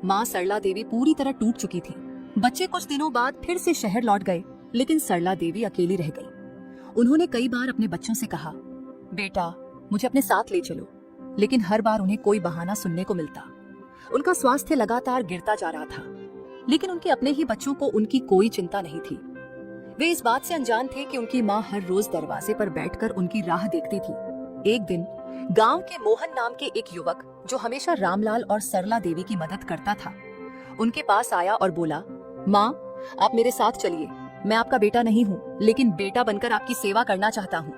माँ सरला देवी पूरी तरह टूट चुकी थी। बच्चे कुछ दिनों बाद फिर से शहर लौट गए, लेकिन सरला देवी अकेली रह गई। उन्होंने कई बार अपने बच्चों से कहा, बेटा मुझे अपने साथ ले चलो, लेकिन हर बार उन्हें कोई बहाना सुनने को मिलता। उनका स्वास्थ्य लगातार गिरता जा रहा था, लेकिन उनके अपने ही बच्चों को उनकी कोई चिंता नहीं थी। वे इस बात से अनजान थे कि उनकी माँ हर रोज दरवाजे पर बैठकर उनकी राह देखती थी। एक दिन गांव के मोहन नाम के एक युवक, जो हमेशा रामलाल और सरला देवी की मदद करता था, उनके पास आया और बोला, माँ आप मेरे साथ चलिए, मैं आपका बेटा नहीं हूँ, लेकिन बेटा बनकर आपकी सेवा करना चाहता हूँ।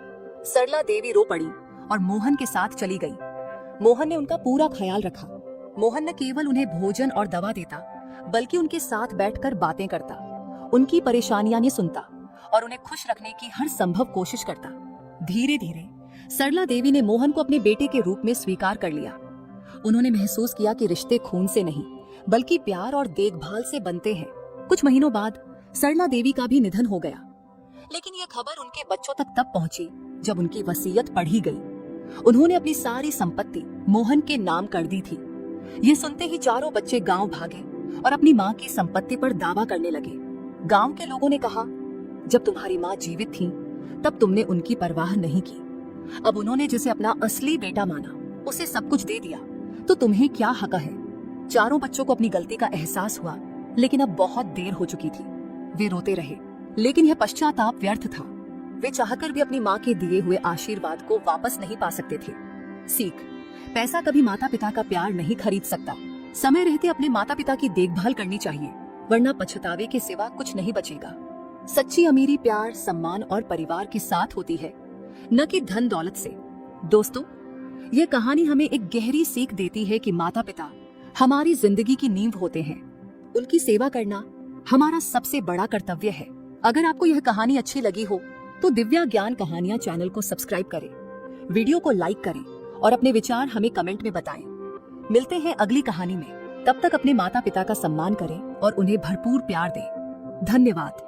सरला देवी रो पड़ी और मोहन के साथ चली गई। मोहन ने उनका पूरा ख्याल रखा। मोहन न केवल उन्हें भोजन और दवा देता, बल्कि उनके साथ बैठकर बातें करता, उनकी परेशानियां सुनता और उन्हें खुश रखने की हर संभव कोशिश करता। धीरे धीरे सरला देवी ने मोहन को अपने बेटे के रूप में स्वीकार कर लिया। उन्होंने महसूस किया कि रिश्ते खून से नहीं, बल्कि प्यार और देखभाल से बनते हैं। कुछ महीनों बाद सरला देवी का भी निधन हो गया, लेकिन यह खबर उनके बच्चों तक तब पहुंची जब उनकी वसीयत पढ़ी गई। उन्होंने अपनी सारी संपत्ति मोहन के नाम कर दी थी। ये सुनते ही चारों बच्चे गांव भागे और अपनी माँ की संपत्ति पर दावा करने लगे। गांव के लोगों ने कहा, जब तुम्हारी माँ जीवित थी तब तुमने उनकी परवाह नहीं की। अब उन्होंने जिसे अपना असली बेटा माना, उसे सब कुछ दे दिया, तो तुम्हें क्या हक है। चारों बच्चों को अपनी गलती का एहसास हुआ, लेकिन अब बहुत देर हो चुकी थी। वे रोते रहे, लेकिन यह पश्चाताप व्यर्थ था। वे चाहकर भी अपनी माँ के दिए हुए आशीर्वाद को वापस नहीं पा सकते थे। सीख, पैसा कभी माता पिता का प्यार नहीं खरीद सकता। समय रहते अपने माता पिता की देखभाल करनी चाहिए, वरना पछतावे के सिवा कुछ नहीं बचेगा। सच्ची अमीरी प्यार, सम्मान और परिवार के साथ होती है, न कि धन दौलत से। दोस्तों, ये कहानी हमें एक गहरी सीख देती है कि माता पिता हमारी जिंदगी की नींव होते हैं। उनकी सेवा करना हमारा सबसे बड़ा कर्तव्य है। अगर आपको यह कहानी अच्छी लगी हो तो दिव्या ज्ञान कहानियां चैनल को सब्सक्राइब करें, वीडियो को लाइक करें और अपने विचार हमें कमेंट में बताएं। मिलते हैं अगली कहानी में। तब तक अपने माता पिता का सम्मान करें और उन्हें भरपूर प्यार दें। धन्यवाद।